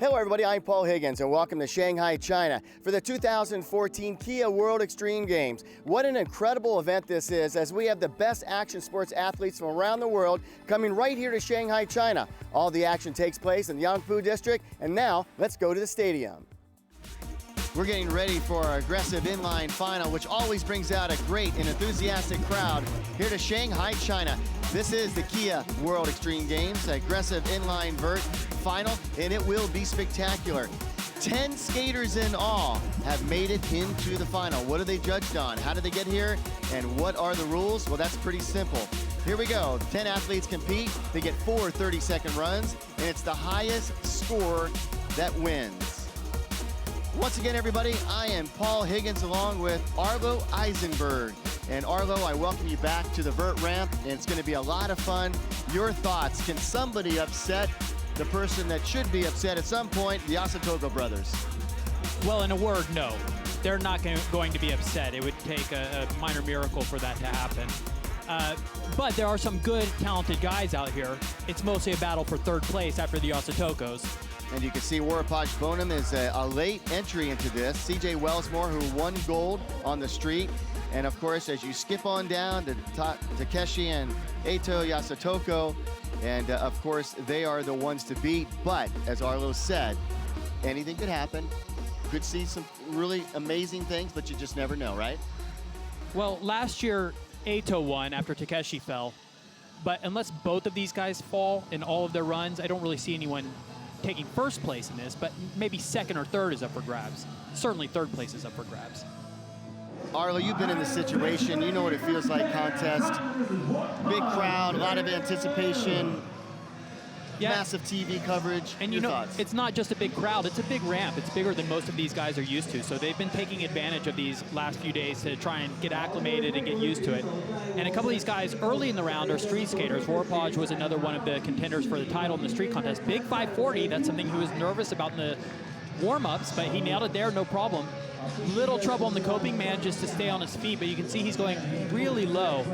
Hello everybody, I'm Paul Higgins and welcome to Shanghai, China for the 2014 Kia World Extreme Games. What an incredible event this is, as we have the best action sports athletes from around the world coming right here to Shanghai, China. All the action takes place in the Yangpu district, and now let's go to the stadium. We're getting ready for our aggressive inline final, which always brings out a great and enthusiastic crowd here to Shanghai, China. This is the Kia World Extreme Games, aggressive inline vert final, and it will be spectacular. 10 skaters in all have made it into the final. What are they judged on? How did they get here? And what are the rules? Well, that's pretty simple. Here we go. 10 athletes compete. They get 4 30-second runs, and it's the highest score that wins. Once again, everybody, I am Paul Higgins along with Arlo Eisenberg. And Arlo, I welcome you back to the vert ramp, and it's going to be a lot of fun. Your thoughts, can somebody upset the person that should be upset at some point, the Yasutoko brothers? Well, in a word, no. They're not going to be upset. It would take a minor miracle for that to happen. But there are some good, talented guys out here. It's mostly a battle for third place after the Yasutokos. And you can see Warapaj Bonham is a late entry into this. CJ Wellsmore, who won gold on the street. And of course, as you skip on down to Takeshi and Eito Yasutoko, and of course, they are the ones to beat. But as Arlo said, anything could happen. Could see some really amazing things, but you just never know, right? Well, last year, Eito won after Takeshi fell. But unless both of these guys fall in all of their runs, I don't really see anyone taking first place in this, but maybe second or third is up for grabs. Certainly third place is up for grabs. Arlo, you've been in this situation. You know what it feels like, contest. Big crowd, a lot of anticipation, massive TV coverage. And you know, it's not just a big crowd, it's a big ramp. It's bigger than most of these guys are used to. So they've been taking advantage of these last few days to try and get acclimated and get used to it. And a couple of these guys early in the round are street skaters. Warapaj was another one of the contenders for the title in the street contest. Big 540, that's something he was nervous about in the warm-ups, but he nailed it there, no problem. Little trouble on the coping, manages to stay on his feet, but you can see he's going really low.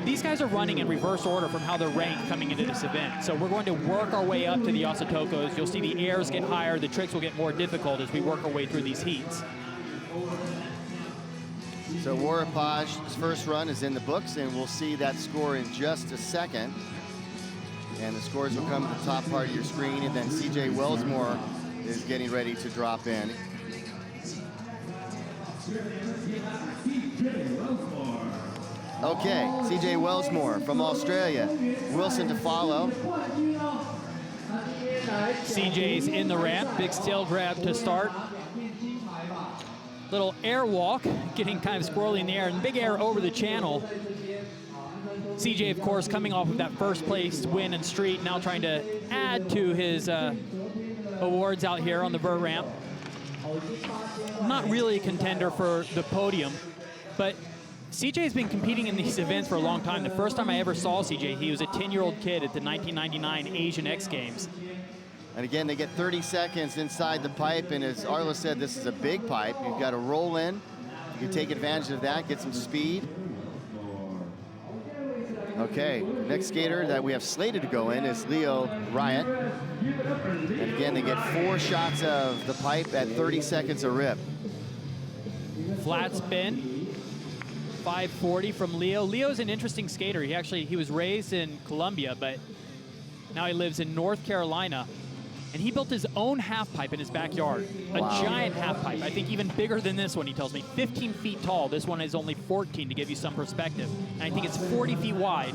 These guys are running in reverse order from how they're ranked coming into this event. So we're going to work our way up to the Yasutokos. You'll see the airs get higher, the tricks will get more difficult as we work our way through these heats. So Warapaj's first run is in the books, and we'll see that score in just a second. And the scores will come to the top part of your screen, and then CJ Wellsmore is getting ready to drop in. Okay, CJ Wellsmore from Australia. Wilson to follow. CJ's in the ramp, big tail grab to start. Little air walk, getting kind of squirrely in the air, and big air over the channel. CJ, of course, coming off of that first place win in street, now trying to add to his awards out here on the vert ramp. Not really a contender for the podium, but CJ's been competing in these events for a long time. The first time I ever saw CJ, he was a 10-year-old kid at the 1999 Asian X Games. And again, they get 30 seconds inside the pipe, and as Arlo said, this is a big pipe. You've got to roll in. You can take advantage of that, get some speed. Okay, next skater that we have slated to go in is Leo Riot. And again, they get 4 shots of the pipe at 30 seconds a rip. Flat spin, 540 from Leo. Leo's an interesting skater. He was raised in Colombia, but now he lives in North Carolina. And he built his own half pipe in his backyard. Wow. A giant half pipe, I think even bigger than this one, he tells me. 15 feet tall. This one is only 14 to give you some perspective. And I think it's 40 feet wide.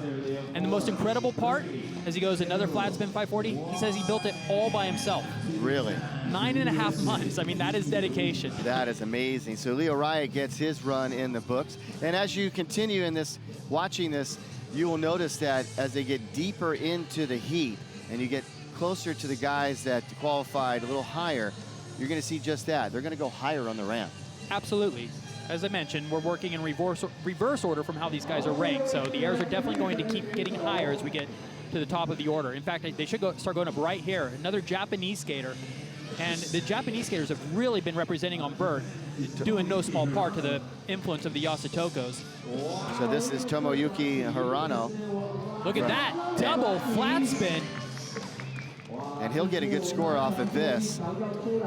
And the most incredible part, as he goes another flat spin 540, he says he built it all by himself. Really? 9.5 months. I mean, that is dedication. That is amazing. So Leo Riot gets his run in the books. And as you continue in this, watching this, you will notice that as they get deeper into the heat and you get closer to the guys that qualified a little higher, you're going to see just that. They're going to go higher on the ramp. Absolutely. As I mentioned, we're working in reverse order from how these guys are ranked, so the airs are definitely going to keep getting higher as we get to the top of the order. In fact, they should start going up right here. Another Japanese skater. And the Japanese skaters have really been representing on vert, due in no small part to the influence of the Yasutokos. So this is Tomoyuki Hirano. Look at that, double flat spin. And he'll get a good score off of this.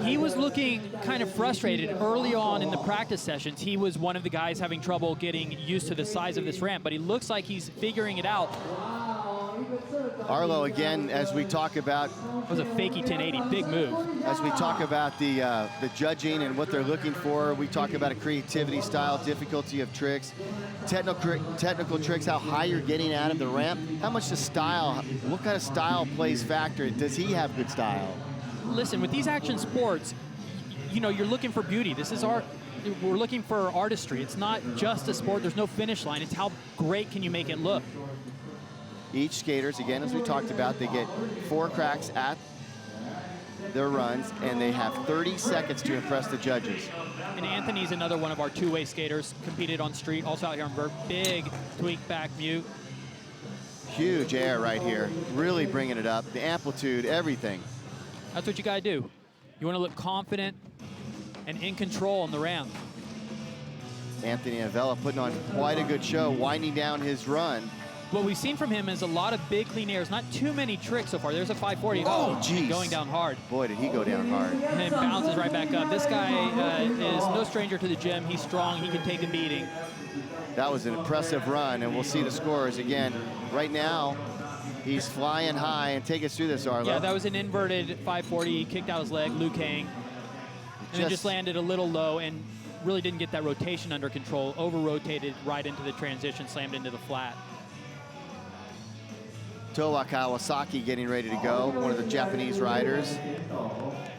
He was looking kind of frustrated early on in the practice sessions. He was one of the guys having trouble getting used to the size of this ramp, but he looks like he's figuring it out. Arlo, again, as we talk about, it was a fakie 1080, big move. As we talk about the judging and what they're looking for, we talk about a creativity, style, difficulty of tricks, technical tricks, how high you're getting out of the ramp, how much the style, what kind of style plays factor. Does he have good style? Listen, with these action sports, you know, you're looking for beauty. This is art. We're looking for artistry. It's not just a sport. There's no finish line. It's how great can you make it look. Each skaters, again, as we talked about, they get 4 cracks at their runs, and they have 30 seconds to impress the judges. And Anthony's another one of our two-way skaters, competed on street, also out here on vert. Big tweak back mute. Huge air right here, really bringing it up, the amplitude, everything. That's what you gotta do. You wanna look confident and in control on the ramp. Anthony Avella putting on quite a good show, winding down his run. What we've seen from him is a lot of big clean airs, not too many tricks so far. There's a 540. Oh, geez. Going down hard. Boy, did he go down hard. And then bounces right back up. This guy is no stranger to the gym. He's strong. He can take a beating. That was an impressive run, and we'll see the scores again. Right now, he's flying high, and take us through this, Arlo. Yeah, that was an inverted 540. He kicked out his leg, Liu Kang. And then just landed a little low and really didn't get that rotation under control. Over-rotated right into the transition, slammed into the flat. Towa Kawasaki getting ready to go, one of the Japanese riders,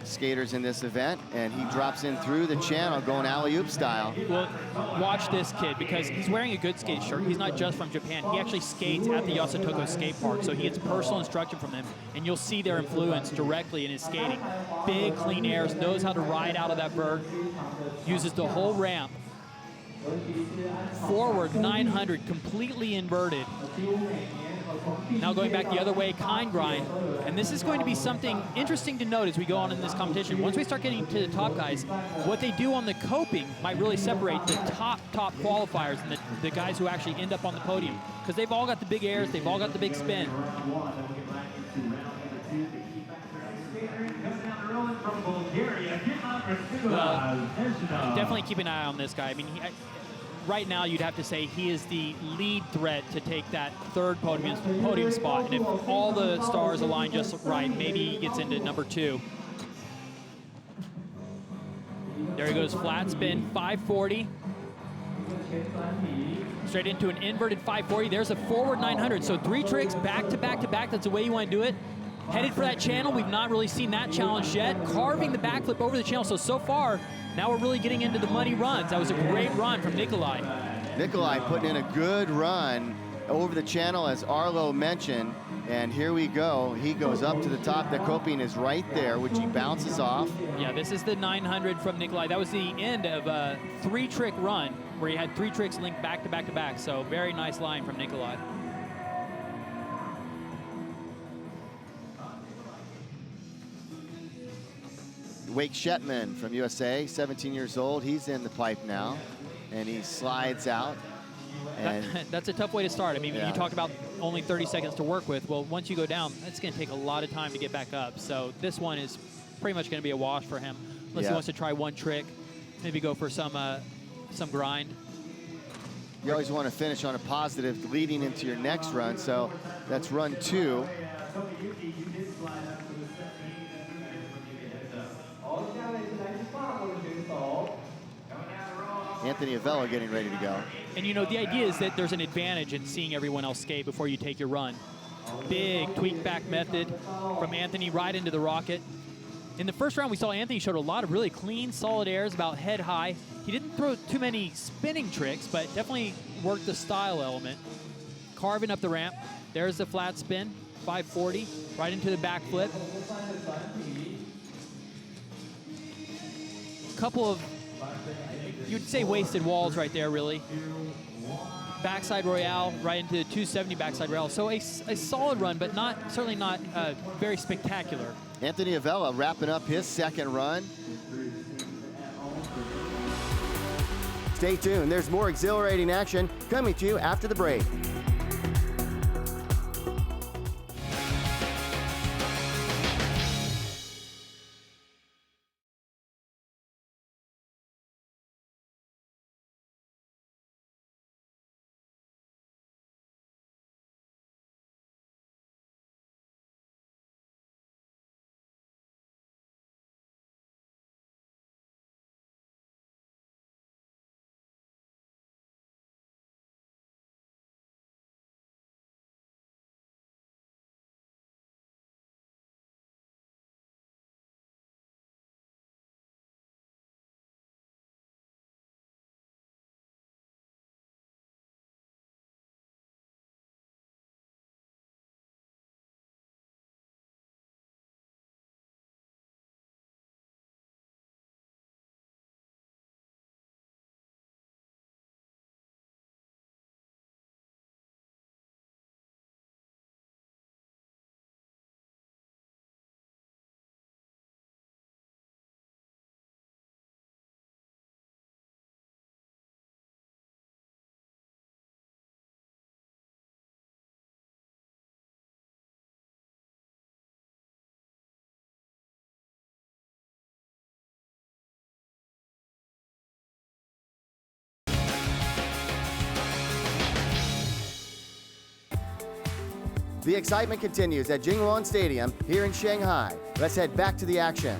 skaters in this event, and he drops in through the channel going alley-oop style. Well, watch this kid because he's wearing a good skate shirt. He's not just from Japan. He actually skates at the Yasutoko skate park, so he gets personal instruction from them, and you'll see their influence directly in his skating. Big, clean airs, knows how to ride out of that vert, uses the whole ramp. Forward 900, completely inverted. Now going back the other way, kind grind. And this is going to be something interesting to note as we go on in this competition. Once we start getting to the top guys, what they do on the coping might really separate the top qualifiers and the guys who actually end up on the podium. Because they've all got the big airs, they've all got the big spin. Definitely keep an eye on this guy. I mean, right now you'd have to say he is the lead threat to take that third podium spot. And if all the stars align just right, maybe he gets into number 2. There he goes, flat spin, 540. Straight into an inverted 540. There's a forward 900. So 3 tricks back to back to back. That's the way you want to do it. Headed for that channel. We've not really seen that challenge yet. Carving the backflip over the channel. So far, now we're really getting into the money runs. That was a great run from Nikolai. Nikolai putting in a good run over the channel, as Arlo mentioned. And here we go. He goes up to the top. The coping is right there, which he bounces off. Yeah, this is the 900 from Nikolai. That was the end of a 3-trick run where he had 3 tricks linked back to back to back. So very nice line from Nikolai. Wake Shetman from USA, 17 years old. He's in the pipe now, and he slides out. And that's a tough way to start. I mean, yeah. You talk about only 30 seconds to work with. Well, once you go down, it's going to take a lot of time to get back up. So this one is pretty much going to be a wash for him, unless he wants to try one trick, maybe go for some grind. You always want to finish on a positive leading into your next run. So that's run 2. Anthony Avella getting ready to go. And you know, the idea is that there's an advantage in seeing everyone else skate before you take your run. Big tweak back method from Anthony right into the rocket. In the first round, we saw Anthony showed a lot of really clean, solid airs about head high. He didn't throw too many spinning tricks, but definitely worked the style element. Carving up the ramp. There's the flat spin, 540, right into the backflip. Couple of, you'd say wasted walls right there, really. Backside Royale right into the 270 backside Royale. So a solid run, but certainly not very spectacular. Anthony Avella wrapping up his second run. Stay tuned. There's more exhilarating action coming to you after the break. The excitement continues at Jingwon Stadium here in Shanghai. Let's head back to the action.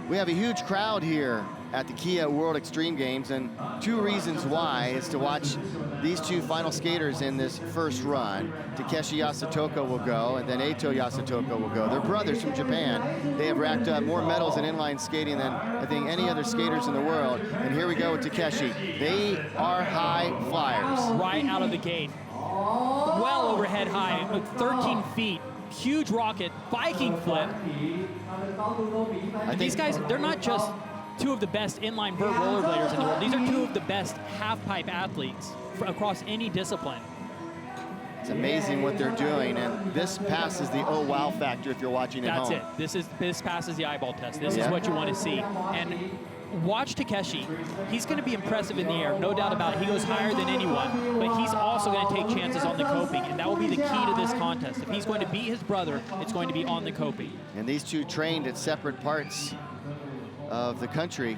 We have a huge crowd here at the Kia World Extreme Games, and two reasons why is to watch these two final skaters in this first run. Takeshi Yasutoko will go, and then Eito Yasutoko will go. They're brothers from Japan. They have racked up more medals in inline skating than I think any other skaters in the world. And here we go with Takeshi. They are high flyers. Right out of the gate. Well overhead high, 13 feet. Huge rocket, Viking flip. These guys, they're not just two of the best inline vert rollerbladers in the world. These are two of the best half-pipe athletes across any discipline. It's amazing what they're doing, and this passes the oh wow factor if you're watching at home. That's it. This passes the eyeball test. This is what you want to see. And watch Takeshi. He's going to be impressive in the air, no doubt about it. He goes higher than anyone, but he's also going to take chances on the coping, and that will be the key to this contest. If he's going to beat his brother, it's going to be on the coping. And these two trained at separate parts of the country,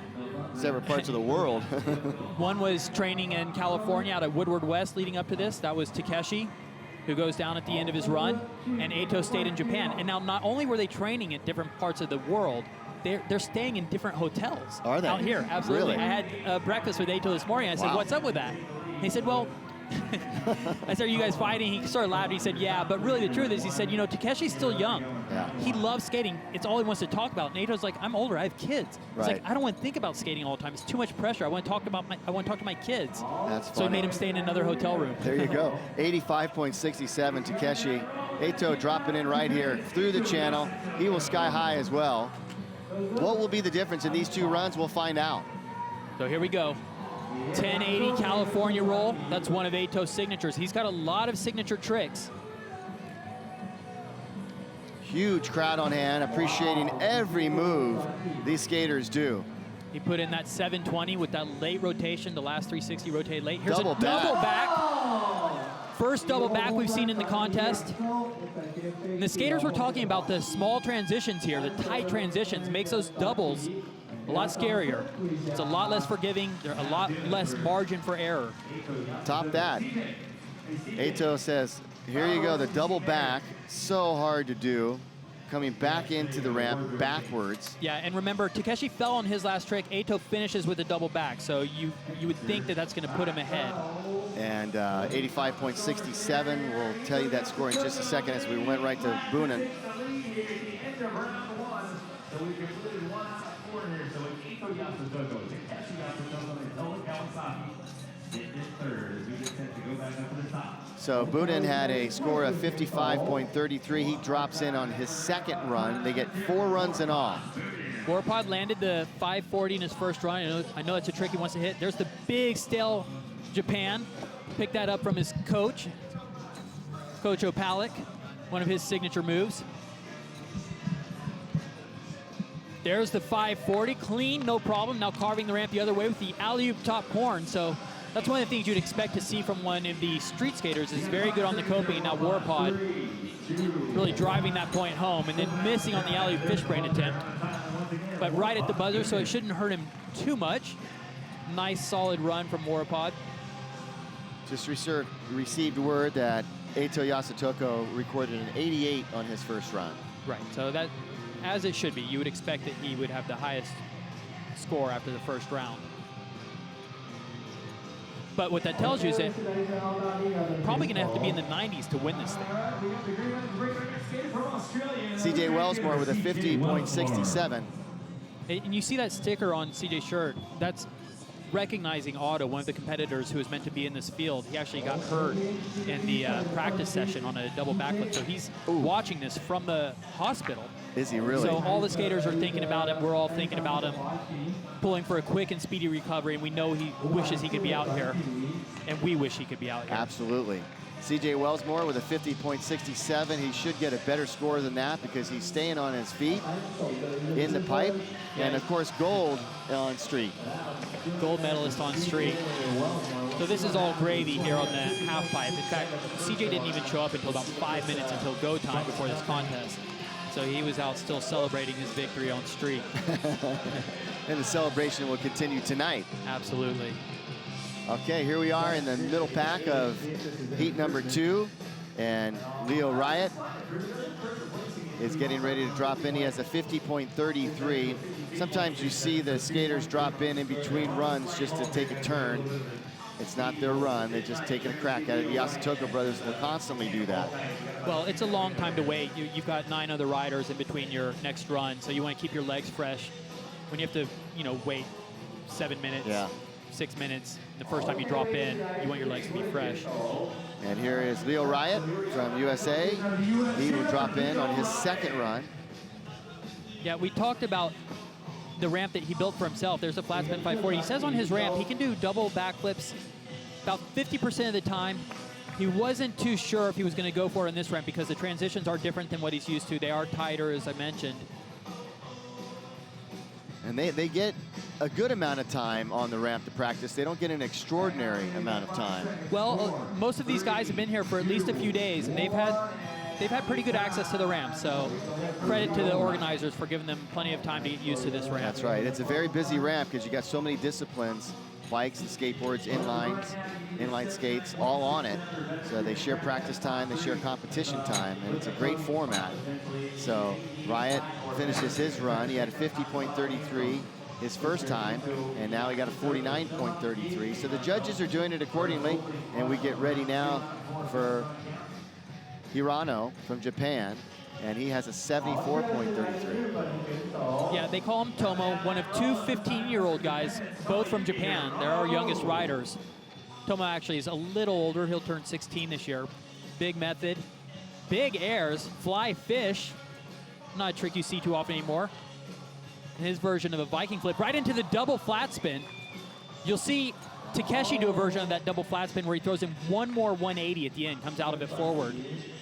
separate parts of the world. One was training in California out of Woodward West leading up to this. That was Takeshi, who goes down at the end of his run, and Eito stayed in Japan. And now not only were they training at different parts of the world, they're staying in different hotels. Are they? Out here, absolutely. Really? I had breakfast with Eito this morning. I said, what's up with that? And he said, well, I said, are you guys fighting? He started laughing. He said, yeah, but really the truth is, he said, you know, Takeshi's still young. Yeah. He loves skating. It's all he wants to talk about. And Eito's like, I'm older. I have kids. It's Right. like, I don't want to think about skating all the time. It's too much pressure. I want to talk to my kids. That's funny. So he made him stay in another hotel room. There you go. 85.67 Takeshi. Eito dropping in right here through the channel. He will sky high as well. What will be the difference in these two runs? We'll find out. So here we go. 1080 California roll. That's one of Eito's signatures. He's got a lot of signature tricks. Huge crowd on hand, appreciating every move these skaters do. He put in that 720 with that late rotation, the last 360 rotated late. Here's Double a double back. First double back we've seen in the contest. And the skaters were talking about the small transitions here, the tight transitions, makes those doubles a lot scarier. It's a lot less forgiving. There's a lot less margin for error. Top that. Eito says, here you go, the double back, so hard to do. Coming back into the ramp backwards. Yeah, and remember, Takeshi fell on his last trick. Eito finishes with a double back, so you would think that that's going to put him ahead. And 85.67, we'll tell you that score in just a second as we went right to Boonen. So Boonen had a score of 55.33. He drops in on his second run. They get 4 runs in all. Warpod landed the 540 in his first run. I know that's a trick he wants to hit. There's the big stale Japan. Picked that up from his coach, Coach Opalik, one of his signature moves. There's the 540, clean, no problem. Now carving the ramp the other way with the alley-oop top corn. So that's one of the things you'd expect to see from one of the street skaters. Is very good on the coping, and now Warpod really driving that point home, and then missing on the alley-oop fishbrain attempt. But right at the buzzer, so it shouldn't hurt him too much. Nice, solid run from Warpod. Just received word that Eito Yasutoko recorded an 88 on his first run. Right, so that, as it should be, you would expect that he would have the highest score after the first round. But what that tells you is that probably going to have to be in the 90s to win this thing. CJ Wellsmore with a 50.67. And you see that sticker on CJ's shirt. That's recognizing Otto, one of the competitors who was meant to be in this field. He actually got hurt in the practice session on a double backflip. So he's watching this from the hospital. Is he really? So all the skaters are thinking about him. We're all thinking about him, pulling for a quick and speedy recovery. And we know he wishes he could be out here. And we wish he could be out here. Absolutely. CJ Wellsmore with a 50.67. He should get a better score than that because he's staying on his feet in the pipe. And of course, gold on street. Gold medalist on street. So this is all gravy here on the half pipe. In fact, CJ didn't even show up until about 5 minutes until go time before this contest. So he was out still celebrating his victory on street. And the celebration will continue tonight. Absolutely. Okay, here we are in the middle pack of heat number 2, and Leo Riot is getting ready to drop in. He has a 50.33. Sometimes you see the skaters drop in between runs just to take a turn. It's not their run, they're just taking a crack at it. The Yasutoko brothers will constantly do that. Well, it's a long time to wait. You've got 9 other riders in between your next run, so you want to keep your legs fresh. When you have to, wait 7 minutes, 6 minutes, the first time you drop in, you want your legs to be fresh. And here is Leo Riot from USA. He will drop in on his second run. Yeah, we talked about the ramp that he built for himself. There's a flat spin 540. He says on his ramp he can do double backflips about 50% of the time. He wasn't too sure if he was going to go for it on this ramp because the transitions are different than what he's used to. They are tighter, as I mentioned. And they get a good amount of time on the ramp to practice. They don't get an extraordinary amount of time. Well, most of these guys have been here for at least a few days, and they've had pretty good access to the ramp. So credit to the organizers for giving them plenty of time to get used to this ramp. That's right. It's a very busy ramp because you got so many disciplines, bikes and skateboards, inline skates, all on it. So they share practice time, they share competition time, and it's a great format. So Riot finishes his run. He had a 50.33 his first time, and now he got a 49.33. So the judges are doing it accordingly, and we get ready now for Hirano from Japan, and he has a 74.33. Yeah, they call him Tomo, one of 2 15-year-old guys, both from Japan. They're our youngest riders. Tomo actually is a little older. He'll turn 16 this year. Big method, big airs, fly fish. Not a trick you see too often anymore. His version of a Viking flip right into the double flat spin. You'll see Takeshi do a version of that double flat spin where he throws in one more 180 at the end, comes out of it forward.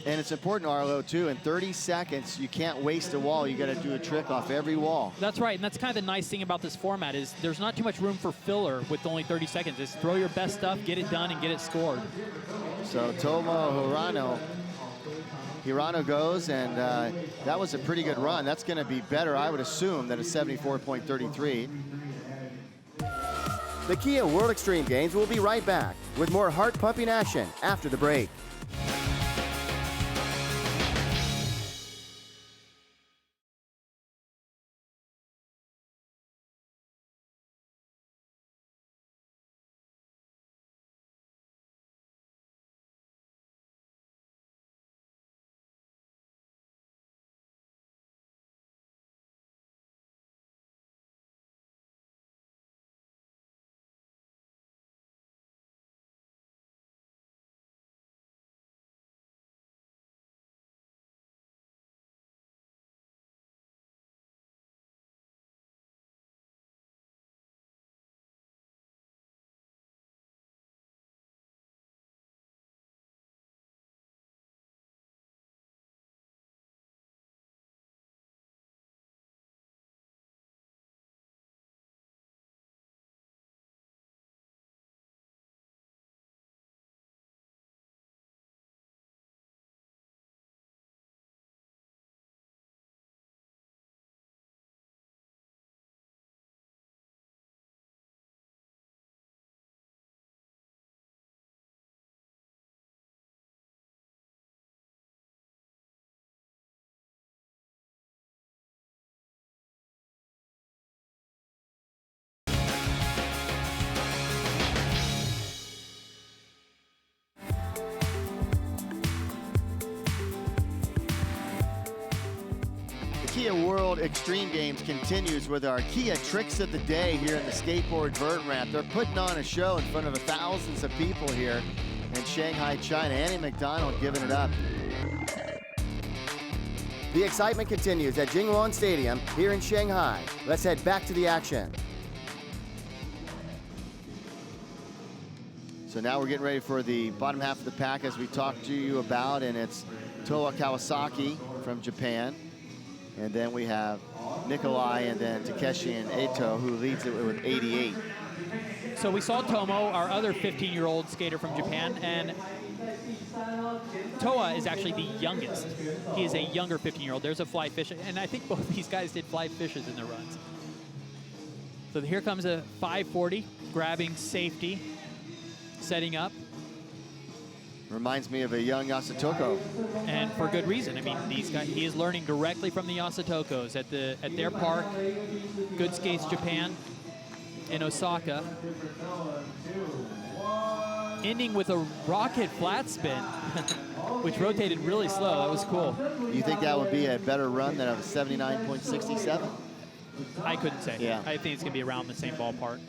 And it's important, Arlo, too, in 30 seconds, you can't waste a wall. You got to do a trick off every wall. That's right, and that's kind of the nice thing about this format is there's not too much room for filler with only 30 seconds. Just throw your best stuff, get it done, and get it scored. So Tomo Hirano goes, and that was a pretty good run. That's going to be better, I would assume, than a 74.33. The Kia World Extreme Games will be right back with more heart-pumping action after the break. Kia World Extreme Games continues with our Kia Tricks of the Day here in the skateboard vert ramp. They're putting on a show in front of thousands of people here in Shanghai, China. Annie McDonald giving it up. The excitement continues at Jingwon Stadium here in Shanghai. Let's head back to the action. So now we're getting ready for the bottom half of the pack as we talked to you about, and it's Toa Kawasaki from Japan. And then we have Nikolai and then Takeshi and Eto, who leads it with 88. So we saw Tomo, our other 15-year-old skater from Japan, and Toa is actually the youngest. He is a younger 15-year-old. There's a fly fish, and I think both these guys did fly fishes in their runs. So here comes a 540, grabbing safety. setting up. Reminds me of a young Yasutoko. And for good reason. I mean, these guys, he is learning directly from the Yasutokos at their park, Good Skates Japan in Osaka. Ending with a rocket flat spin, which rotated really slow. That was cool. You think that would be a better run than a 79.67? I couldn't say. Yeah. I think it's going to be around the same ballpark.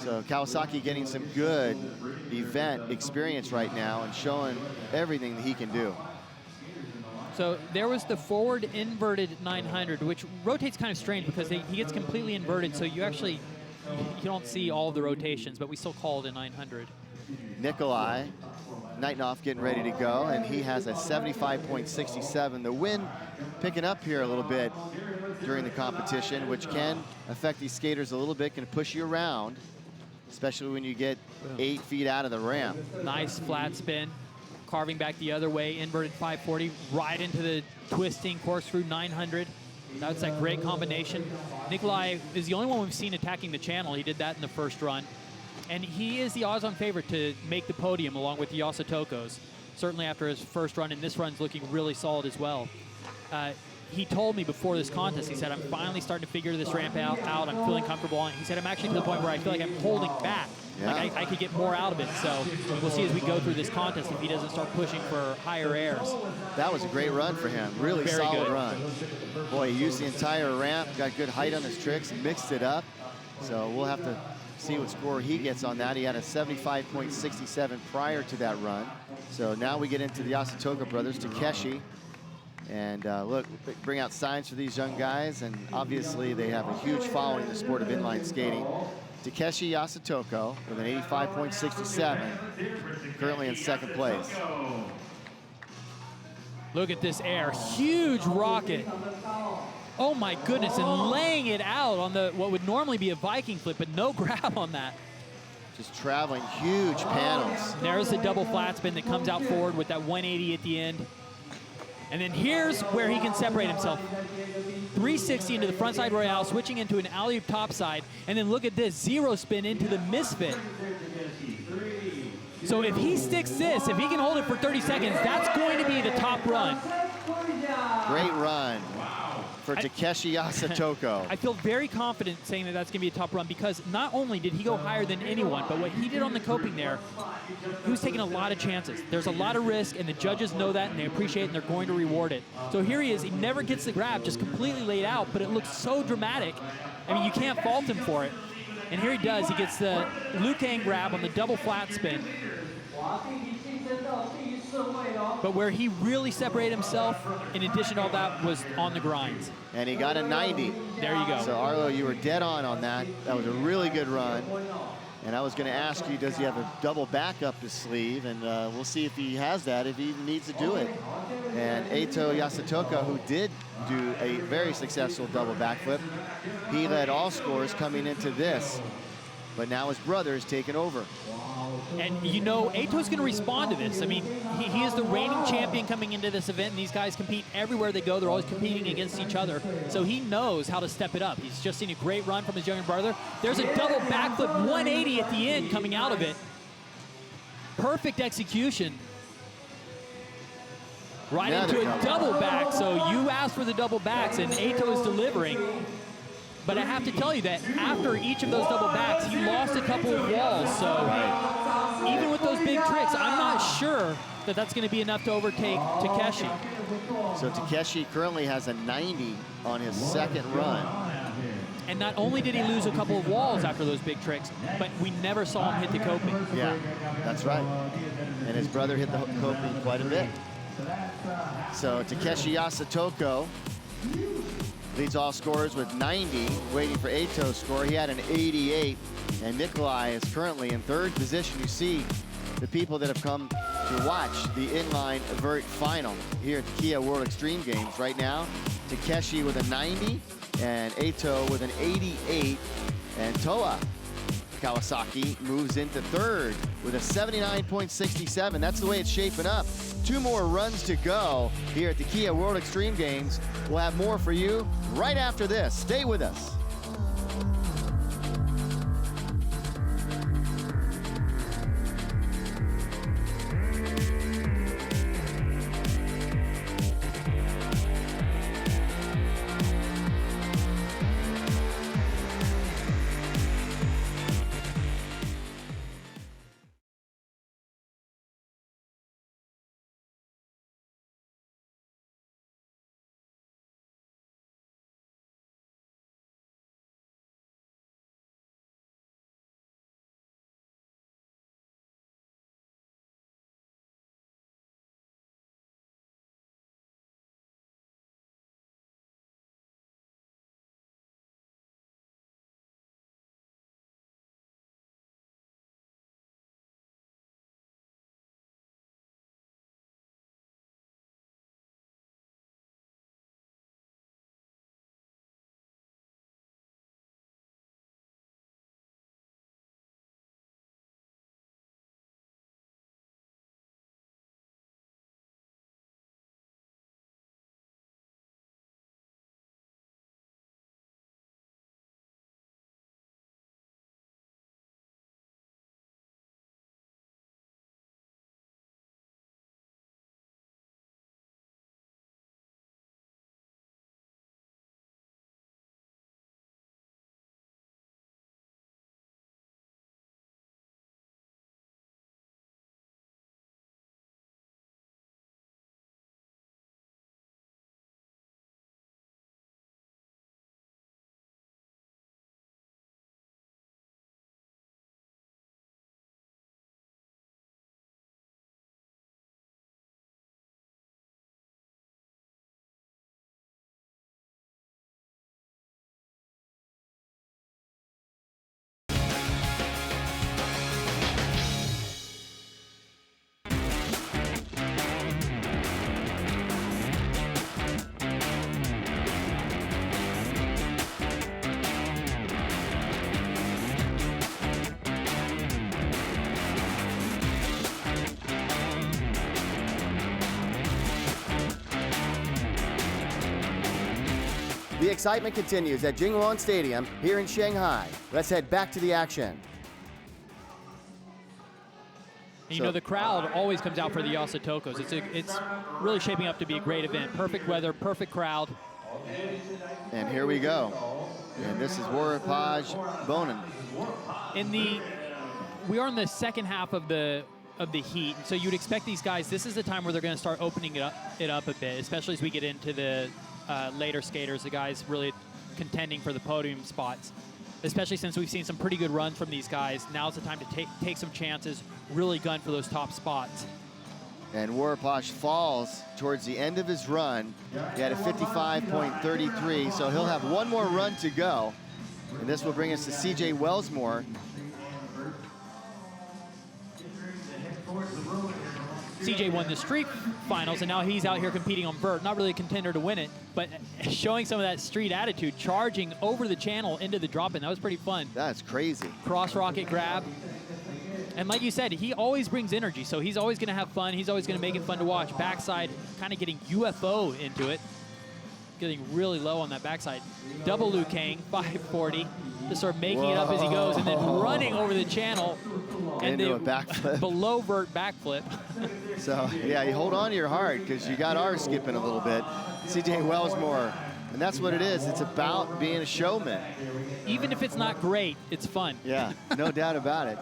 So Kawasaki getting some good event experience right now and showing everything that he can do. So there was the forward inverted 900, which rotates kind of strange because he gets completely inverted, so you don't see all of the rotations, but we still call it a 900. Nikolai Neitnoff getting ready to go, and he has a 75.67. The wind picking up here a little bit during the competition, which can affect these skaters a little bit, can push you around, especially when you get 8 feet out of the ramp. Nice flat spin, carving back the other way, inverted 540, right into the twisting corkscrew 900. That's a great combination. Nikolai is the only one we've seen attacking the channel. He did that in the first run. And he is the odds-on favorite to make the podium along with the Yasutokos. Certainly after his first run, and this run's looking really solid as well. He told me before this contest, he said, I'm finally starting to figure this ramp out. I'm feeling comfortable on it. He said, I'm actually to the point where I feel like I'm holding back. Yeah. Like I could get more out of it. So we'll see as we go through this contest if he doesn't start pushing for higher airs. That was a great run for him. Really Very solid good run. Boy, he used the entire ramp, got good height on his tricks, mixed it up. So we'll have to see what score he gets on that. He had a 75.67 prior to that run. So now we get into the Yasutoko brothers, Takeshi. And look, bring out signs for these young guys, and obviously they have a huge following in the sport of inline skating. Takeshi Yasutoko with an 85.67, currently in second place. Look at this air, huge rocket. Oh my goodness, and laying it out on what would normally be a Viking flip, but no grab on that. Just traveling huge panels. There's the double flat spin that comes out forward with that 180 at the end. And then here's where he can separate himself. 360 into the frontside royale, switching into an alley-oop topside, and then look at this, zero spin into the misfit. So if he sticks this, if he can hold it for 30 seconds, that's going to be the top run. Great run for Takeshi Yasutoko. I feel very confident saying that that's going to be a top run because not only did he go higher than anyone, but what he did on the coping there, he was taking a lot of chances. There's a lot of risk, and the judges know that, and they appreciate it, and they're going to reward it. So here he is. He never gets the grab, just completely laid out, but it looks so dramatic. I mean, you can't fault him for it. And here he does. He gets the Liu Kang grab on the double flat spin. But where he really separated himself, in addition to all that, was on the grinds. And he got a 90. There you go. So Arlo, you were dead on that. That was a really good run. And I was going to ask you, does he have a double back up his sleeve? And we'll see if he has that, if he even needs to do it. And Eito Yasutoko, who did do a very successful double backflip, he led all scores coming into this. But now his brother is taking over. And you know, Eito's going to respond to this. I mean, he is the reigning champion coming into this event, and these guys compete everywhere they go. They're always competing against each other. So he knows how to step it up. He's just seen a great run from his younger brother. There's a double backflip 180 at the end coming out of it. Perfect execution. Right into a double back. So you asked for the double backs, and Eito is delivering. But I have to tell you that after each of those double backs, he lost a couple of walls. So even with those big tricks, I'm not sure that that's going to be enough to overtake Takeshi. So Takeshi currently has a 90 on his second run. And not only did he lose a couple of walls after those big tricks, but we never saw him hit the coping. Yeah, that's right. And his brother hit the coping quite a bit. So Takeshi Yasutoko leads all scorers with 90, waiting for Eito's score. He had an 88, and Nikolai is currently in third position. You see the people that have come to watch the Inline Vert final here at the Kia World Extreme Games right now. Takeshi with a 90, and Eito with an 88, and Toa Kawasaki moves into third with a 79.67. That's the way it's shaping up. 2 more runs to go here at the Kia World Extreme Games. We'll have more for you right after this. Stay with us. The excitement continues at Jingwon Stadium here in Shanghai. Let's head back to the action. You know, the crowd always comes out for the yasutokos. It's really shaping up to be a great event. Perfect weather, perfect crowd. And here we go. And this is Warapaj Bonin. We are in the second half of the heat, and so you'd expect these guys, this is the time where they're going to start opening it up a bit, especially as we get into the later skaters, the guys really contending for the podium spots. Especially since we've seen some pretty good runs from these guys. Now's the time to take some chances, really gun for those top spots. And Warapaj falls towards the end of his run. He had a 55.33, so he'll have one more run to go. And this will bring us to CJ Wellsmore. CJ won the street finals, and now he's out here competing on vert. Not really a contender to win it, but showing some of that street attitude, charging over the channel into the drop-in. That was pretty fun. That's crazy. Cross rocket grab. And like you said, he always brings energy, so he's always going to have fun. He's always going to make it fun to watch. Backside, kind of getting UFO into it. Getting really low on that backside. Double Liu Kang, 540. Just sort of making it up as he goes, and then running over the channel. And into a backflip. Below vert backflip. So, yeah, you hold on to your heart because you got ours skipping a little bit. CJ Wellsmore, and that's what it is. It's about being a showman. Even if it's not great, it's fun. Yeah, no doubt about it.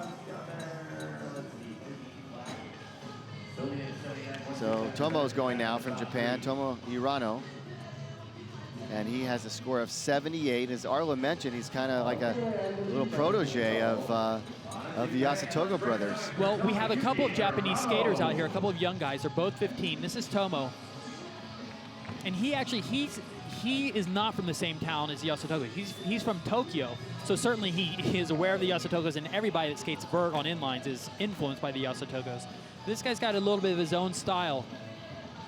So Tomo's going now from Japan, Tomo Hirano. And he has a score of 78. As Arla mentioned, he's kind of like a little protege of the Yasutoko brothers. Well, we have a couple of Japanese skaters out here, a couple of young guys. They're both 15. This is Tomo. And he is not from the same town as Yasutoko. He's from Tokyo. So certainly he is aware of the Yasutokos, and everybody that skates vert on inlines is influenced by the Yasutokos. This guy's got a little bit of his own style.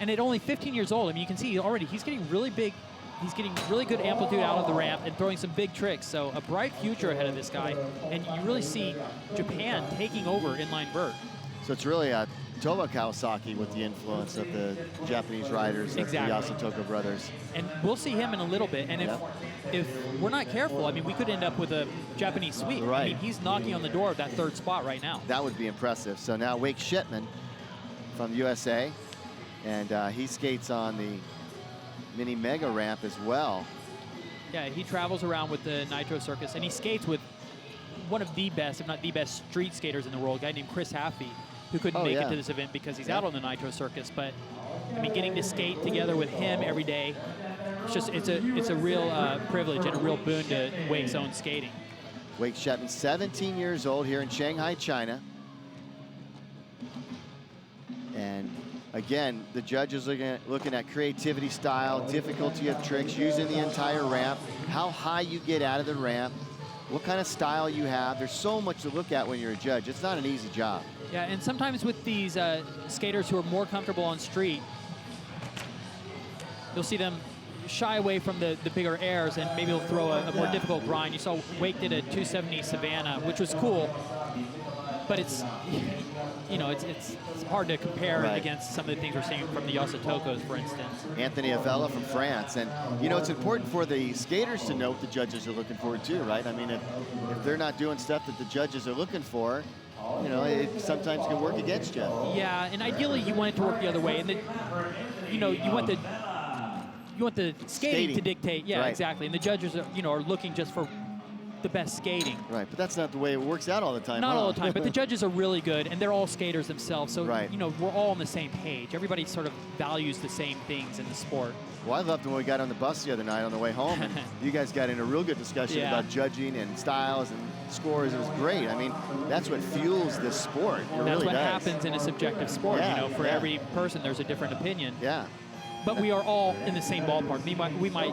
And at only 15 years old, I mean, you can see already he's getting really big. He's getting really good amplitude out of the ramp and throwing some big tricks. So a bright future ahead of this guy. And you really see Japan taking over inline vert. So it's really Tomo Kawasaki with the influence of the Japanese riders, exactly. The Yasutoko brothers. And we'll see him in a little bit. And if we're not careful, I mean, we could end up with a Japanese sweep. Right. I mean, he's knocking on the door of that third spot right now. That would be impressive. So now Wake Shipman from USA. And he skates on the mini mega ramp as well. Yeah, he travels around with the Nitro Circus, and he skates with one of the best, if not the best, street skaters in the world, a guy named Chris Haffey, who couldn't make it to this event because he's out on the Nitro Circus. But I mean, getting to skate together with him every day, it's a real privilege and a real boon to Wake's own skating. Wake Shipman, 17 years old, here in Shanghai, China. And again, the judges looking at creativity, style, difficulty of tricks, using the entire ramp, how high you get out of the ramp, what kind of style you have. There's so much to look at when you're a judge. It's not an easy job. Yeah, and sometimes with these skaters who are more comfortable on street, you'll see them shy away from the bigger airs, and maybe they'll throw a more difficult grind. You saw Wake did a 270 Savannah, which was cool, but it's hard to compare against some of the things we're seeing from the Yasutokos, for instance. Anthony Avella from France. And, you know, it's important for the skaters to know what the judges are looking for, too, right? I mean, if they're not doing stuff that the judges are looking for, you know, it sometimes can work against you. Yeah, and ideally you want it to work the other way. And, you want the skating to dictate. Yeah, exactly. And the judges are looking just for the best skating. Right, but that's not the way it works out all the time. Not all the time, but the judges are really good, and they're all skaters themselves, so we're all on the same page. Everybody sort of values the same things in the sport. Well, I loved when we got on the bus the other night on the way home, and you guys got in a real good discussion about judging and styles and scores. It was great. I mean, that's what fuels this sport. That's what happens in a subjective sport. For every person, there's a different opinion. Yeah. But we are all in the same ballpark. We might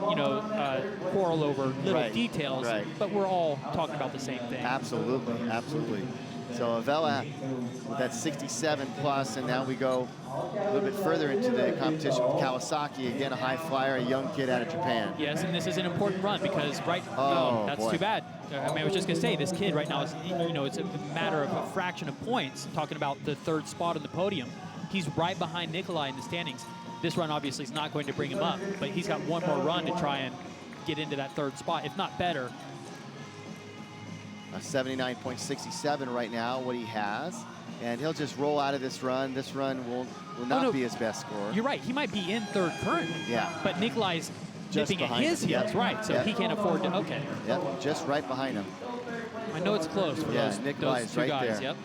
quarrel over little details, but we're all talking about the same thing. Absolutely, absolutely. So Avella with that 67 plus, and now we go a little bit further into the competition with Kawasaki, again a high flyer, a young kid out of Japan. Yes, and this is an important run because that's too bad. I mean, I was just gonna say this kid right now is, it's a matter of a fraction of points. Talking about the third spot on the podium, he's right behind Nikolai in the standings. This run obviously is not going to bring him up, but he's got one more run to try and get into that third spot, if not better. A 79.67 right now, what he has. And he'll just roll out of this run. This run will not be his best score. You're right. He might be in third currently. Yeah. But Nikolai's Just nipping at behind his him. heels, Yep. right? So Yep. he can't afford to. Okay. Yep, just right behind him. I know it's close for those Nikolai is two right guys. there. Yep.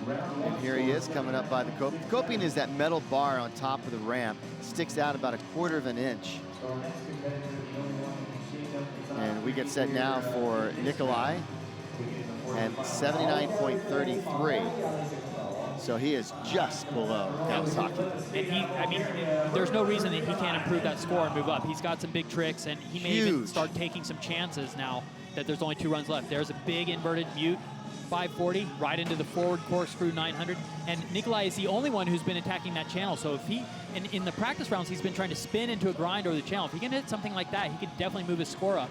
And here he is coming up by the coping. Coping is that metal bar on top of the ramp. Sticks out about 1/4 of an inch. And we get set now for Nikolai. And 79.33. So he is just below Kawasaki. And I mean, there's no reason that he can't improve that score and move up. He's got some big tricks, and he may even start taking some chances now that there's only 2 runs left. There's a big inverted mute 540 right into the forward corkscrew 900. And Nikolai is the only one who's been attacking that channel. So if he, in the practice rounds, he's been trying to spin into a grind over the channel. If he can hit something like that, he could definitely move his score up.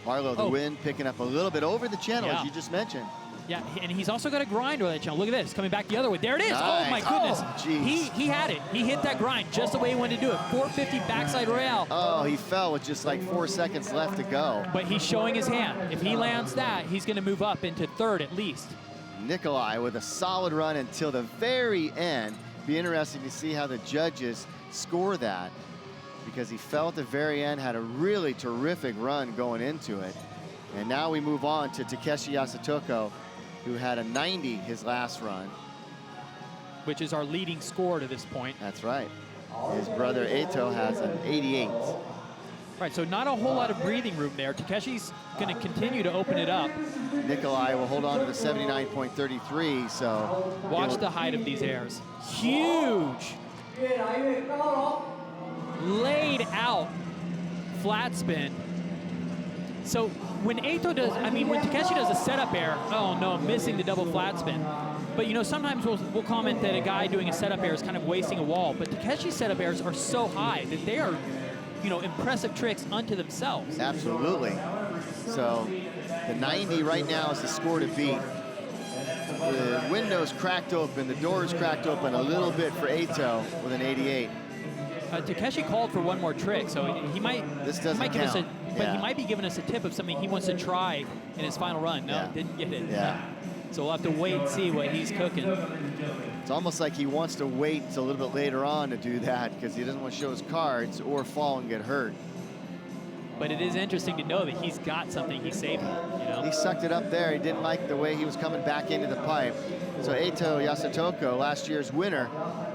Marlo, the wind picking up a little bit over the channel, as you just mentioned. Yeah, and he's also got a grind over that channel. Look at this, coming back the other way. There it is. Nice. Oh, my goodness. Oh, he had it. He hit that grind just the way he wanted to do it. 450 backside rail. Oh, he fell with just like 4 seconds left to go. But he's showing his hand. If he lands that, he's going to move up into third at least. Nikolai with a solid run until the very end. Be interesting to see how the judges score that, because he fell at the very end, had a really terrific run going into it. And now we move on to Takeshi Yasutoko, who had a 90 his last run. Which is our leading score to this point. That's right. His brother Eito has an 88. Right, so not a whole lot of breathing room there. Takeshi's going to continue to open it up. Nikolai will hold on to the 79.33, so... Watch the height of these airs. Huge! Laid out flat spin. So when Eito does, I mean, when Takeshi does a setup air, oh no, missing the double flat spin. But you know, sometimes we'll comment that a guy doing a setup air is kind of wasting a wall, but Takeshi's setup airs are so high that they are, you know, impressive tricks unto themselves. Absolutely. So the 90 right now is the score to beat. The window's cracked open, the door's cracked open a little bit for Eito with an 88. Takeshi called for one more trick, so he might. This doesn't give us count. But he might be giving us a tip of something he wants to try in his final run. No, didn't get it. Yeah. So we'll have to wait and see what he's cooking. It's almost like he wants to wait a little bit later on to do that because he doesn't want to show his cards or fall and get hurt. But it is interesting to know that he's got something he's saving. You know? He sucked it up there. He didn't like the way he was coming back into the pipe. So Eito Yasutoko, last year's winner,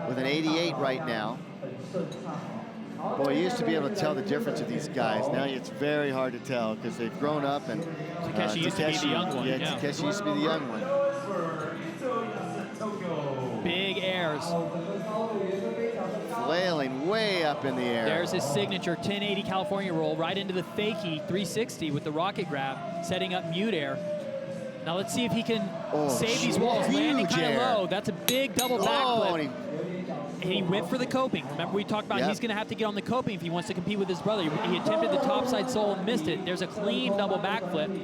with an 88 right now. Boy, you used to be able to tell the difference of these guys. Now it's very hard to tell because they've grown up. And Takeshi used to be the young one. Yeah, Takeshi used to be the young one. Big airs. Flailing way up in the air. There's his signature 1080 California roll right into the fakie 360 with the rocket grab, setting up mute air. Now let's see if he can save these walls. Landing kind of low. That's a big double backflip. And he went for the coping. Remember we talked about he's going to have to get on the coping if he wants to compete with his brother. He attempted the topside sole and missed it. There's a clean double backflip.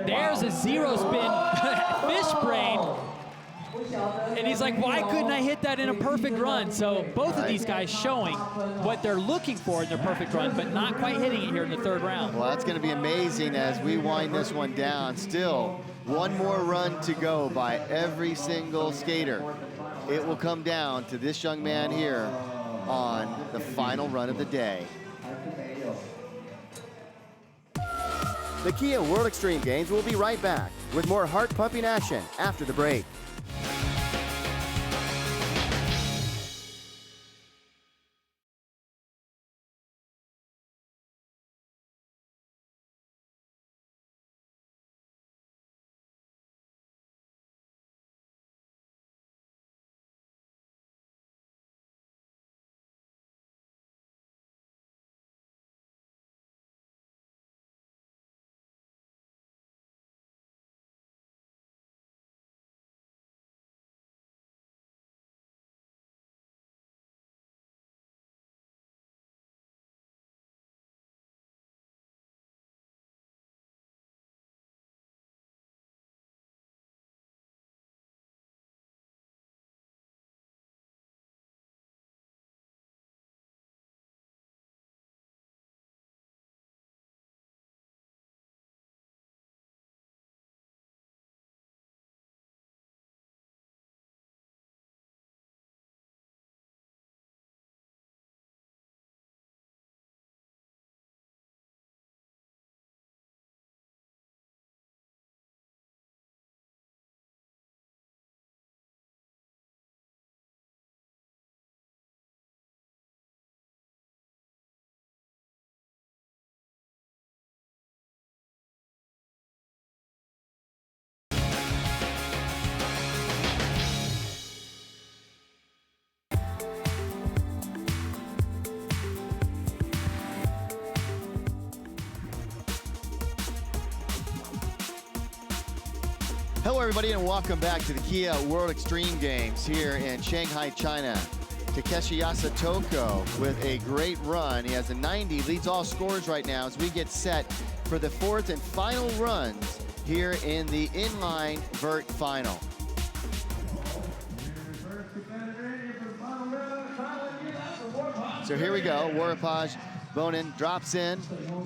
There's a zero spin fish brain. And he's like, why couldn't I hit that in a perfect run? So both of these guys showing what they're looking for in their perfect run, but not quite hitting it here in the third round. Well, that's going to be amazing as we wind this one down. Still, one more run to go by every single skater. It will come down to this young man here on the final run of the day. The Kia World Extreme Games will be right back with more heart-pumping action after the break. Hello, everybody, and welcome back to the Kia World Extreme Games here in Shanghai, China. Takeshi Yasutoko with a great run. He has a 90, leads all scores right now as we get set for the fourth and final runs here in the Inline Vert final. So here we go. Warapaj Bonin drops in,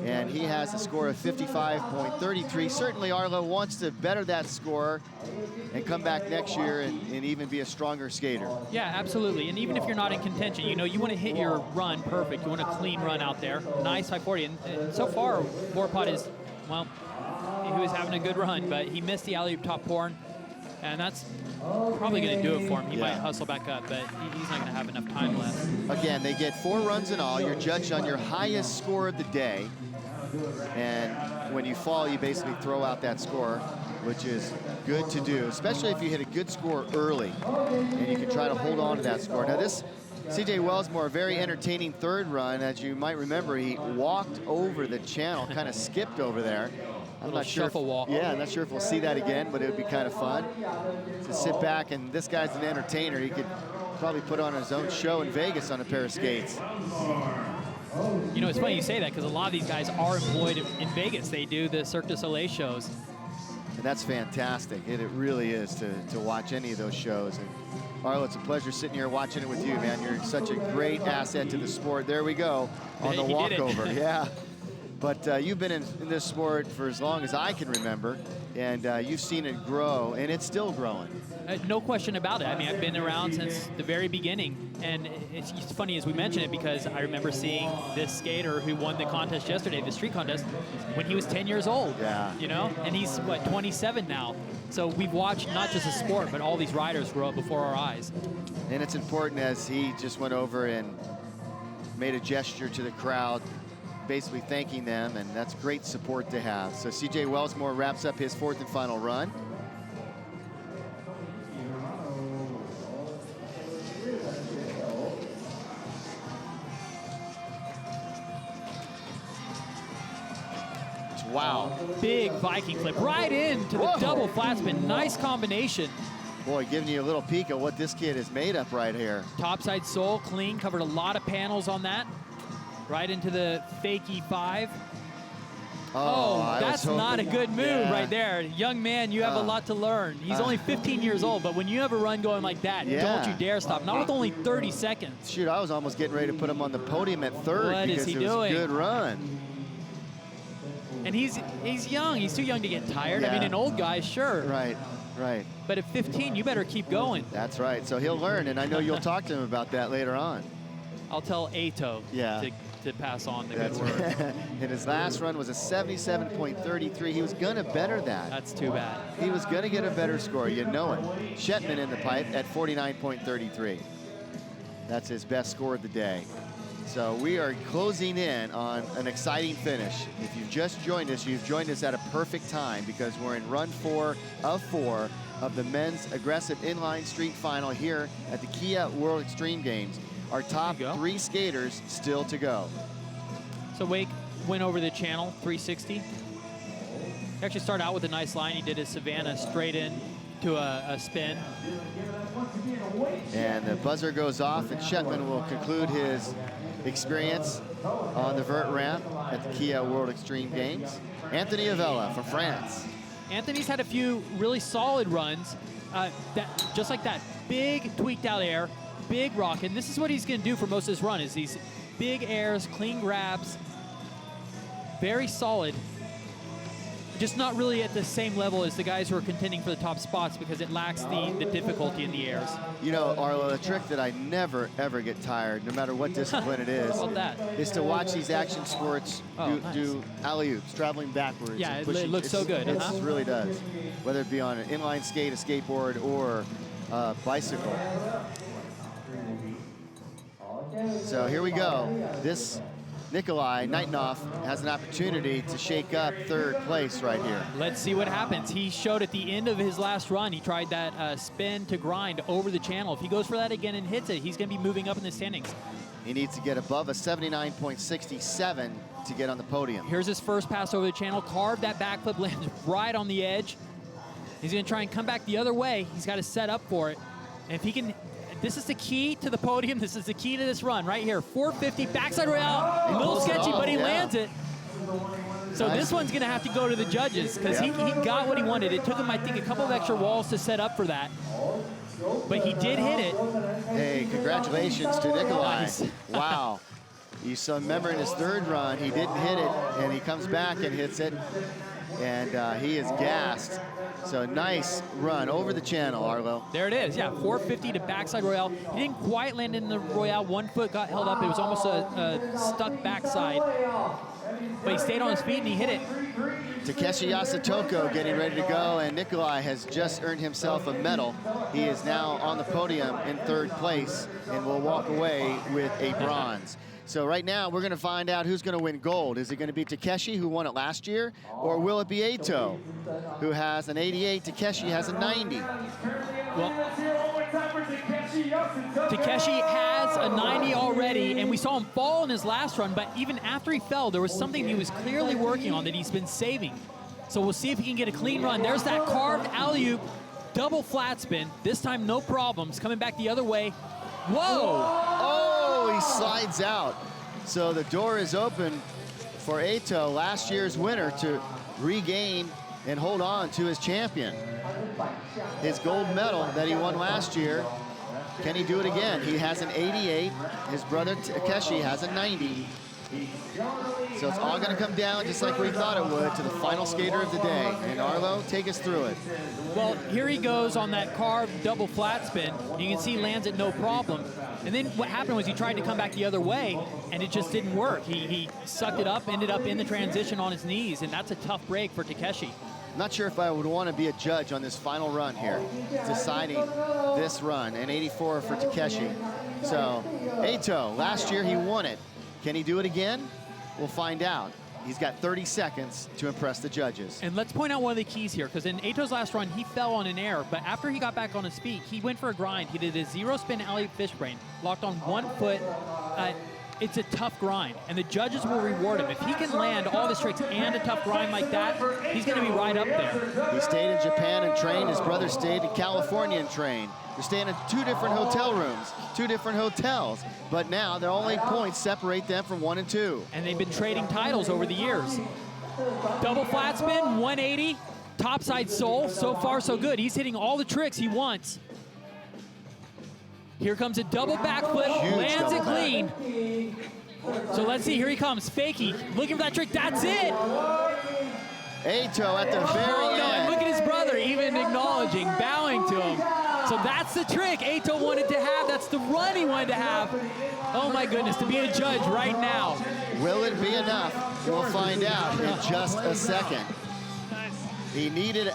and he has a score of 55.33. Certainly Arlo wants to better that score and come back next year and even be a stronger skater. Yeah, absolutely. And even if you're not in contention, you know, you want to hit your run perfect. You want a clean run out there. Nice 540. And so far, Warapaj is, well, he was having a good run, but he missed the alley-oop top porn. And that's probably going to do it for him. He might hustle back up, but he's not going to have enough time left. Again, they get 4 runs in all. You're judged on your highest score of the day. And when you fall, you basically throw out that score, which is good to do, especially if you hit a good score early and you can try to hold on to that score. Now this CJ Wellsmore, a very entertaining third run. As you might remember, he walked over the channel, kind of skipped over there. I'm not sure. I'm not sure if we'll see that again, but it would be kind of fun to sit back. And this guy's an entertainer. He could probably put on his own show in Vegas on a pair of skates. You know, it's funny you say that because a lot of these guys are employed in Vegas. They do the Cirque du Soleil shows. And that's fantastic. It really is to watch any of those shows. And Arlo, it's a pleasure sitting here watching it with you, man. You're such a great asset to the sport. There we go on the walkover. Yeah. But you've been in this sport for as long as I can remember, and you've seen it grow, and it's still growing. No question about it. I mean, I've been around since the very beginning, and it's funny as we mention it because I remember seeing this skater who won the contest yesterday, the street contest, when he was 10 years old. Yeah. You know, and he's, what, 27 now. So we've watched not just a sport, but all these riders grow up before our eyes. And it's important as he just went over and made a gesture to the crowd, basically thanking them, and that's great support to have. So CJ Wellsmore wraps up his fourth and final run. Wow. Big Viking flip right into the double flat spin. Nice combination. Boy, giving you a little peek of what this kid is made up right here. Topside sole, clean, covered a lot of panels on that. Right into the fake E5. Oh, that's not a good move right there. Young man, you have a lot to learn. He's only 15 years old, but when you have a run going like that, don't you dare stop. Not with only 30 seconds. Shoot, I was almost getting ready to put him on the podium at third because it was a good run. And he's young. He's too young to get tired. I mean, an old guy, sure. Right. But at 15, you better keep going. That's right. So he'll learn, and I know you'll talk to him about that later on. I'll tell Ato to pass on the good word. And his last run was a 77.33. He was going to better that. That's too bad. He was going to get a better score. You know it. Shetman in the pipe at 49.33. That's his best score of the day. So we are closing in on an exciting finish. If you've just joined us, you've joined us at a perfect time because we're in run 4 of 4 of the men's aggressive inline street final here at the Kia World Extreme Games. Our top 3 skaters still to go. So Wake went over the channel, 360. He actually started out with a nice line. He did his Savannah straight in to a spin. And the buzzer goes off, and Shetman will conclude his experience on the vert ramp at the Kia World Extreme Games. Anthony Avella from France. Anthony's had a few really solid runs, just like that. Big tweaked out air, big rocket. And this is what he's going to do for most of his run, is these big airs, clean grabs, very solid. Just not really at the same level as the guys who are contending for the top spots because it lacks the difficulty in the airs. You know, Arlo, a trick that I never, ever get tired, no matter what discipline it is, is to watch these action sports do alley-oops, traveling backwards. Yeah, it looks so good. It really does, whether it be on an inline skate, a skateboard, or a bicycle. So here we go. This Nikolai Naitnov has an opportunity to shake up third place right here. Let's see what happens. He showed at the end of his last run, he tried that spin to grind over the channel. If he goes for that again and hits it, he's going to be moving up in the standings. He needs to get above a 79.67 to get on the podium. Here's his first pass over the channel. Carved that backflip, lands right on the edge. He's going to try and come back the other way. He's got to set up for it. And if he can, this is the key to the podium. This is the key to this run right here. 450 backside Royale. A little sketchy, but he lands it. So this one's going to have to go to the judges because he got what he wanted. It took him, I think, a couple of extra walls to set up for that. But he did hit it. Hey, congratulations to Nikolai. Nice. Wow. You saw, remember in his third run, he didn't hit it, and he comes back and hits it, and he is gassed. So nice run over the channel, Arlo. There it is, yeah, 450 to backside Royale. He didn't quite land in the Royale. 1 foot got held up. It was almost a stuck backside. But he stayed on his feet and he hit it. Takeshi Yasutoko getting ready to go, and Nikolai has just earned himself a medal. He is now on the podium in 3rd place and will walk away with a bronze. So right now, we're going to find out who's going to win gold. Is it going to be Takeshi, who won it last year, or will it be Eito, who has an 88? Takeshi has a 90. Well, Takeshi has a 90 already, and we saw him fall in his last run, but even after he fell, there was something he was clearly working on that he's been saving. So we'll see if he can get a clean run. There's that carved alley-oop, double flat spin. This time, no problems. Coming back the other way. Whoa! Oh, he slides out. So the door is open for Eito, last year's winner, to regain and hold on to his champion. His gold medal that he won last year. Can he do it again? He has an 88. His brother Takeshi has a 90. So it's all going to come down, just like we thought it would, to the final skater of the day. And Arlo, take us through it. Well, here he goes on that carved double flat spin. You can see he lands it no problem. And then what happened was he tried to come back the other way, and it just didn't work. He sucked it up, ended up in the transition on his knees, and that's a tough break for Takeshi. Not sure if I would want to be a judge on this final run here, deciding this run, an 84 for Takeshi. So, Eito, last year he won it. Can he do it again? We'll find out. He's got 30 seconds to impress the judges. And let's point out one of the keys here, because in Eito's last run, he fell on an air, but after he got back on his feet, he went for a grind. He did a 0-spin alley fish brain, locked on 1 foot. It's a tough grind, and the judges will reward him. If he can land all the tricks and a tough grind like that, he's going to be right up there. He stayed in Japan and trained. His brother stayed in California and trained. They're staying in 2 different hotel rooms, 2 different hotels, but now their only points separate them from 1 and 2. And they've been trading titles over the years. Double flat spin, 180, topside soul. So far, so good. He's hitting all the tricks he wants. Here comes a double backflip, lands it clean. So let's see, here he comes, Fakey, looking for that trick, that's it! Eito at the very end. And look at his brother, even acknowledging, bowing to him. So that's the trick Eito wanted to have, that's the run he wanted to have. Oh my goodness, to be a judge right now. Will it be enough? We'll find out in just a second. He needed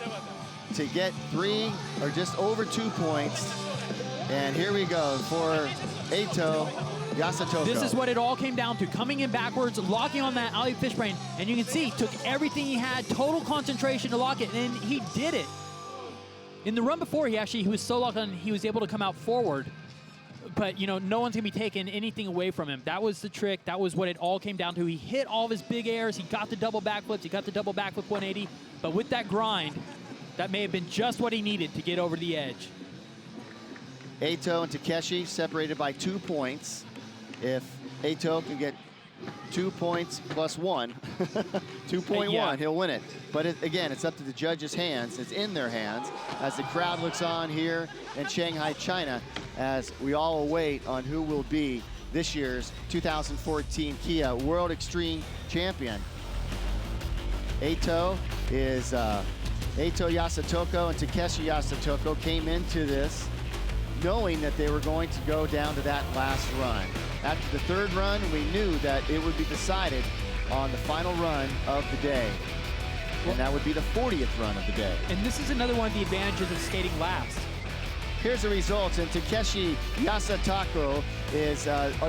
to get 3 or just over 2 points. And here we go for Eito Yasutoko. This is what it all came down to. Coming in backwards, locking on that alley fish brain. And you can see, he took everything he had, total concentration to lock it, and he did it. In the run before, he was so locked on, he was able to come out forward. But, you know, no one's going to be taking anything away from him. That was the trick. That was what it all came down to. He hit all of his big airs. He got the double backflips. He got the double backflip 180. But with that grind, that may have been just what he needed to get over the edge. Eito and Takeshi separated by 2 points. If Eito can get 2 points plus 1, 2.1, he'll win it. But again, it's up to the judges' hands. It's in their hands as the crowd looks on here in Shanghai, China, as we all await on who will be this year's 2014 Kia World Extreme Champion. Eito is Eito Yasutoko and Takeshi Yasutoko came into this knowing that they were going to go down to that last run. After the 3rd run, we knew that it would be decided on the final run of the day. And that would be the 40th run of the day. And this is another one of the advantages of skating last. Here's the results, and Takeshi Yasutoko is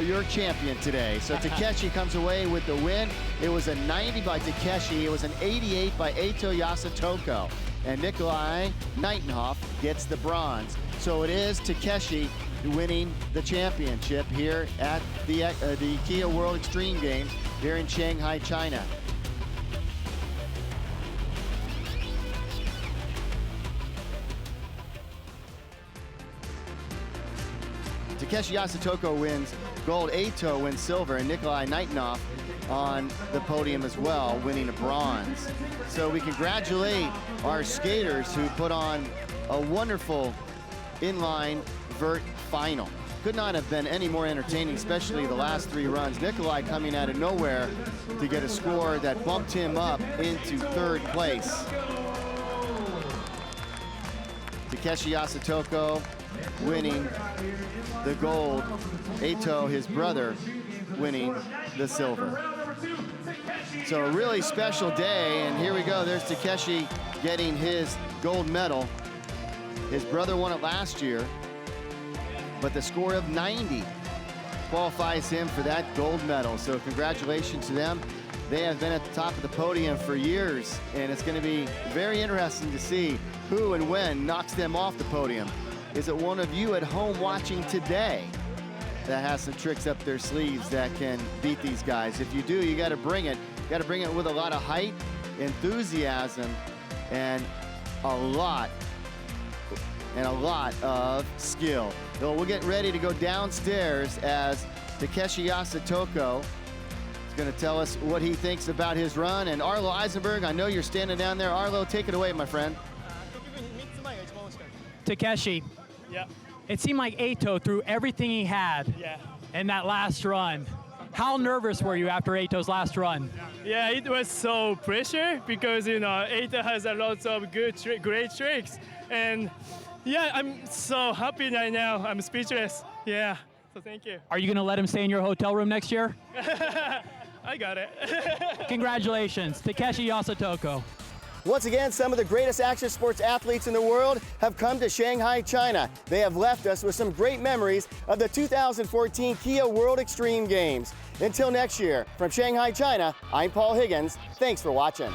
your champion today. So Takeshi comes away with the win. It was a 90 by Takeshi. It was an 88 by Eito Yasutoko. And Nikolai Nightenhoff gets the bronze. So it is Takeshi winning the championship here at the Kia World Extreme Games here in Shanghai, China. Takeshi Yasutoko wins gold, Eito wins silver, and Nikolai Nightinov on the podium as well, winning a bronze. So we congratulate our skaters who put on a wonderful inline vert final. Could not have been any more entertaining, especially the last 3 runs. Nikolai coming out of nowhere to get a score that bumped him up into 3rd place. Takeshi Yasutoko winning the gold. Eito, his brother, winning the silver. So a really special day, and here we go. There's Takeshi getting his gold medal. His brother won it last year, but the score of 90 qualifies him for that gold medal. So congratulations to them. They have been at the top of the podium for years, and it's going to be very interesting to see who and when knocks them off the podium. Is it one of you at home watching today that has some tricks up their sleeves that can beat these guys? If you do, you got to bring it. You got to bring it with a lot of height, enthusiasm, and a lot of skill. So we'll get ready to go downstairs as Takeshi Yasutoko is going to tell us what he thinks about his run. And Arlo Eisenberg, I know you're standing down there. Arlo, take it away, my friend. Takeshi, Yeah. it seemed like Eito threw everything he had Yeah. in that last run. How nervous were you after Eito's last run? Yeah, it was so pressure because Eito has a lot of great tricks, and yeah, I'm so happy right now. I'm speechless. Yeah, so thank you. Are you going to let him stay in your hotel room next year? I got it. Congratulations, Takeshi Yasutoko. Once again, some of the greatest action sports athletes in the world have come to Shanghai, China. They have left us with some great memories of the 2014 Kia World Extreme Games. Until next year, from Shanghai, China, I'm Paul Higgins. Thanks for watching.